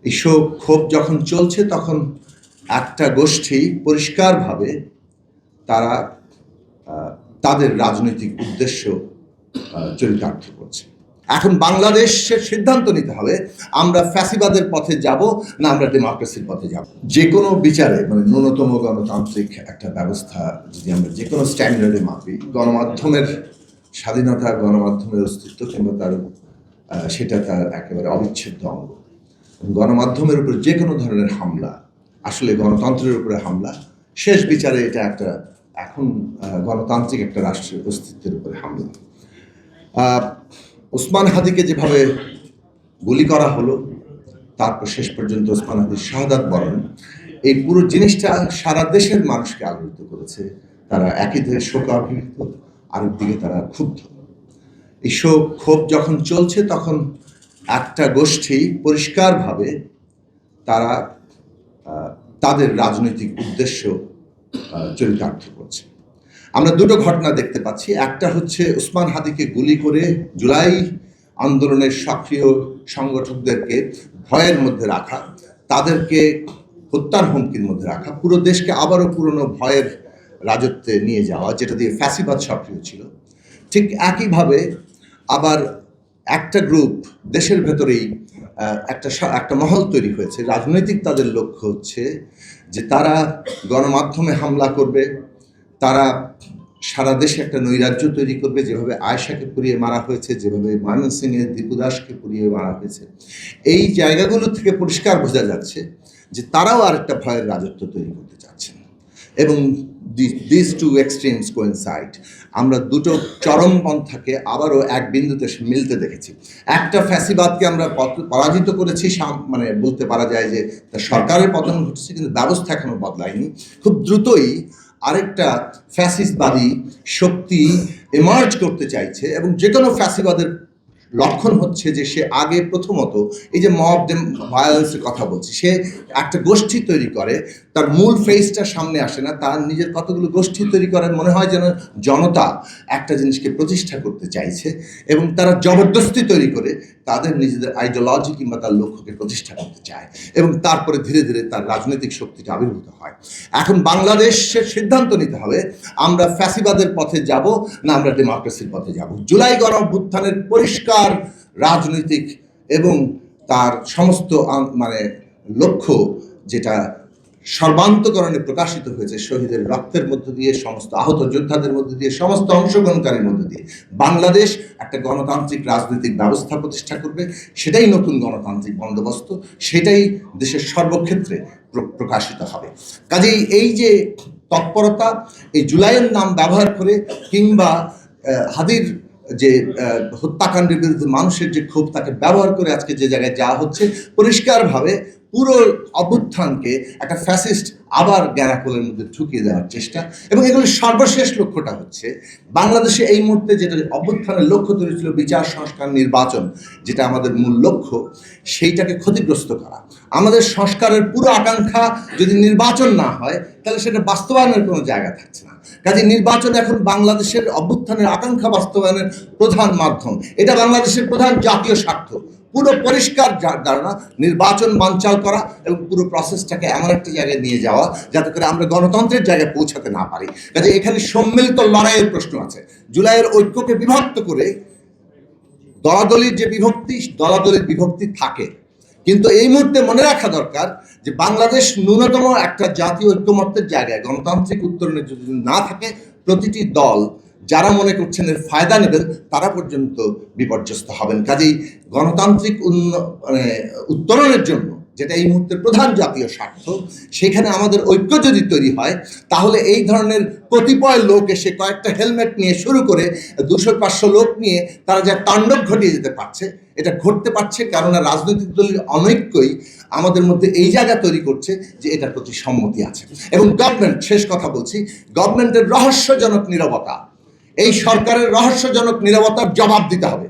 এসব ক্ষোভ যখন চলছে তখন একটা গোষ্ঠী পরিষ্কারভাবে তারা তাদের রাজনৈতিক উদ্দেশ্য চরিতার্থ করছে। এখন বাংলাদেশের সিদ্ধান্ত নিতে হবে, আমরা ফ্যাসিবাদের পথে যাব না আমরা ডেমোক্রেসির পথে যাব। যে কোনো বিচারে মানে ন্যূনতম গণতান্ত্রিক একটা ব্যবস্থা যদি আমরা যে কোনো স্ট্যান্ডার্ডে মাপি, গণমাধ্যমের স্বাধীনতা, গণমাধ্যমের অস্তিত্ব কিংবা তার সেটা তার একেবারে অবিচ্ছেদ্য অঙ্গ। গণমাধ্যমের উপর যে কোনো ধরনের হামলা আসলে গণতন্ত্রের উপরে হামলা, শেষ বিচারে এটা একটা এখন গণতান্ত্রিক একটা রাষ্ট্রের অস্তিত্বের উপরে হামলা। ওসমান হাদিকে যেভাবে গুলি করা হলো, তারপর শেষ পর্যন্ত ওসমান হাদির শাহাদাত বরণ, এই পুরো জিনিসটা সারা দেশের মানুষকে আলোড়িত করেছে। তারা একই দিকে শোকাভিভূত, আরেক দিকে তারা ক্ষুব্ধ। এই ক্ষোভ যখন চলছে তখন একটা গোষ্ঠী পরিষ্কারভাবে তারা তাদের রাজনৈতিক উদ্দেশ্য চরিতার্থ করছে। আমরা দুটো ঘটনা দেখতে পাচ্ছি। একটা হচ্ছে ওসমান হাদিকে গুলি করে জুলাই আন্দোলনের সক্রিয় সংগঠকদেরকে ভয়ের মধ্যে রাখা, তাদেরকে হত্যার হুমকির মধ্যে রাখা, পুরো দেশকে আবারও পুরনো ভয়ের রাজত্বে নিয়ে যাওয়া, যেটা দিয়ে ফ্যাসিবাদ সক্রিয় ছিল। ঠিক একইভাবে আবার একটা গ্রুপ দেশের ভেতরেই একটা মহল তৈরি হয়েছে, রাজনৈতিক তাদের লক্ষ্য হচ্ছে যে তারা গণমাধ্যমে হামলা করবে, তারা সারা দেশে একটা নৈরাজ্য তৈরি করবে, যেভাবে আয়েশাকে পুড়িয়ে মারা হয়েছে, যেভাবে ময়মনসিংহের দীপু দাসকে পুড়িয়ে মারা হয়েছে। এই জায়গাগুলো থেকে পরিষ্কার বোঝা যাচ্ছে যে তারাও আরেকটা ভয়ের রাজত্ব তৈরি করতে চাচ্ছেন। এবং দিস টু এক্সট্রিমস কোইনসাইড। আমরা দুটো চরমপন্থাকে আবারও এক বিন্দুতে মিলতে দেখেছি। একটা ফ্যাসিবাদকে আমরা পরাজিত করেছি, মানে বলতে পারা যায় যে তার সরকারের পতন ঘটেছে, কিন্তু ব্যবস্থা এখনো বদলায়নি। খুব দ্রুতই আরেকটা ফ্যাসিস্টবাদী শক্তি এমার্জ করতে চাইছে, এবং যে কোনো ফ্যাসিবাদের লক্ষণ হচ্ছে যে সে আগে প্রথমত এই যে মব ভায়োলেন্সের কথা বলছি, সে একটা গোষ্ঠী তৈরি করে, তার মূল ফেসটা সামনে আসে না, তার নিজের কতগুলো গোষ্ঠী তৈরি করেন, মনে হয় যেন জনতা একটা জিনিসকে প্রতিষ্ঠা করতে চাইছে, এবং তারা জবরদস্তি তৈরি করে তাদের নিজেদের আইডিওলজি কিংবা তার লক্ষ্যকে প্রতিষ্ঠা করতে চায়, এবং তারপরে ধীরে ধীরে তার রাজনৈতিক শক্তিটা আবির্ভূত হয়। এখন বাংলাদেশের সিদ্ধান্ত নিতে হবে, আমরা ফ্যাসিবাদের পথে যাব না আমরা ডেমোক্রেসির পথে যাব। জুলাই গণঅভ্যুত্থানের পরিষ্কার রাজনৈতিক এবং তার সমস্ত মানে লক্ষ্য, যেটা সর্বান্তকরণে প্রকাশিত হয়েছে শহীদের রক্তের মধ্য দিয়ে, সমস্ত আহত যোদ্ধাদের মধ্য দিয়ে, সমস্ত অংশগ্রহণকারীর মধ্য দিয়ে, বাংলাদেশ একটা গণতান্ত্রিক রাজনৈতিক ব্যবস্থা প্রতিষ্ঠা করবে। সেটাই নতুন গণতান্ত্রিক বন্দোবস্ত, সেটাই দেশের সর্বক্ষেত্রে প্রকাশিত হবে। কাজেই এই যে তৎপরতা, এই জুলাইয়ের নাম ব্যবহার করে কিংবা হাদির যে হত্যাকাণ্ডের বিরুদ্ধে মানুষের যে ক্ষোভ, তাকে ব্যবহার করে আজকে যে জায়গায় যাওয়া হচ্ছে, পরিষ্কারভাবে পুরো অভ্যুত্থানকে একটা ফ্যাসিস্ট আবার গ্যারাকোলের মধ্যে ঢুকিয়ে দেওয়ার চেষ্টা। এবং এগুলোর সর্বশেষ লক্ষ্যটা হচ্ছে বাংলাদেশে এই মুহূর্তে যেটা অভ্যুত্থানের লক্ষ্য তৈরি ছিল, বিচার সংস্কার, নির্বাচন, যেটা আমাদের মূল লক্ষ্য, সেইটাকে ক্ষতিগ্রস্ত করা। আমাদের সংস্কারের পুরো আকাঙ্ক্ষা যদি নির্বাচন না হয়, তাহলে সেটা বাস্তবায়নের কোনো জায়গা থাকছে না। কাজে নির্বাচন এখন বাংলাদেশের অভ্যুত্থানের আকাঙ্ক্ষা বাস্তবায়নের প্রধান মাধ্যম, এটা বাংলাদেশের প্রধান জাতীয় স্বার্থ। পুরো পরিষ্কার ধারণা, নির্বাচন বানচাল করা এবং পুরো প্রসেসটাকে এমন একটা জায়গায় নিয়ে যাওয়া যাতে করে আমরা গণতন্ত্রের জায়গায় পৌঁছাতে না পারি। কাজে এখানে সম্মিলিত লড়াইয়ের প্রশ্ন আছে। জুলাইয়ের ঐক্যকে বিভক্ত করে দলাদলির যে দলাদলির বিভক্তি থাকে, কিন্তু এই মুহূর্তে মনে রাখা দরকার যে বাংলাদেশ ন্যূনতম একটা জাতীয় ঐক্যমত্যের জায়গায় গণতান্ত্রিক উত্তরণের যদি না থাকে, প্রতিটি দল যারা মনে করছেন এর ফায়দা নেবেন তারা পর্যন্ত বিপর্যস্ত হবেন। কাজেই গণতান্ত্রিক উত্তরণের জন্য, যেটা এই মুহূর্তের প্রধান জাতীয় স্বার্থ, সেখানে আমাদের ঐক্য যদি তৈরি হয়, তাহলে এই ধরনের কতিপয় লোক এসে কয়েকটা হেলমেট নিয়ে শুরু করে 200-500 লোক নিয়ে তারা যা তাণ্ডব ঘটিয়ে যেতে পারছে, এটা ঘটতে পারছে কেননা রাজনৈতিক দলের অনৈক্যই আমাদের মধ্যে এই জায়গা তৈরি করছে যে এটার প্রতি সম্মতি আছে। এবং গভর্নমেন্ট, শেষ কথা বলছি, গভর্নমেন্টের রহস্যজনক নীরবতা, এই সরকারের রহস্যজনক নীরবতার জবাব দিতে হবে।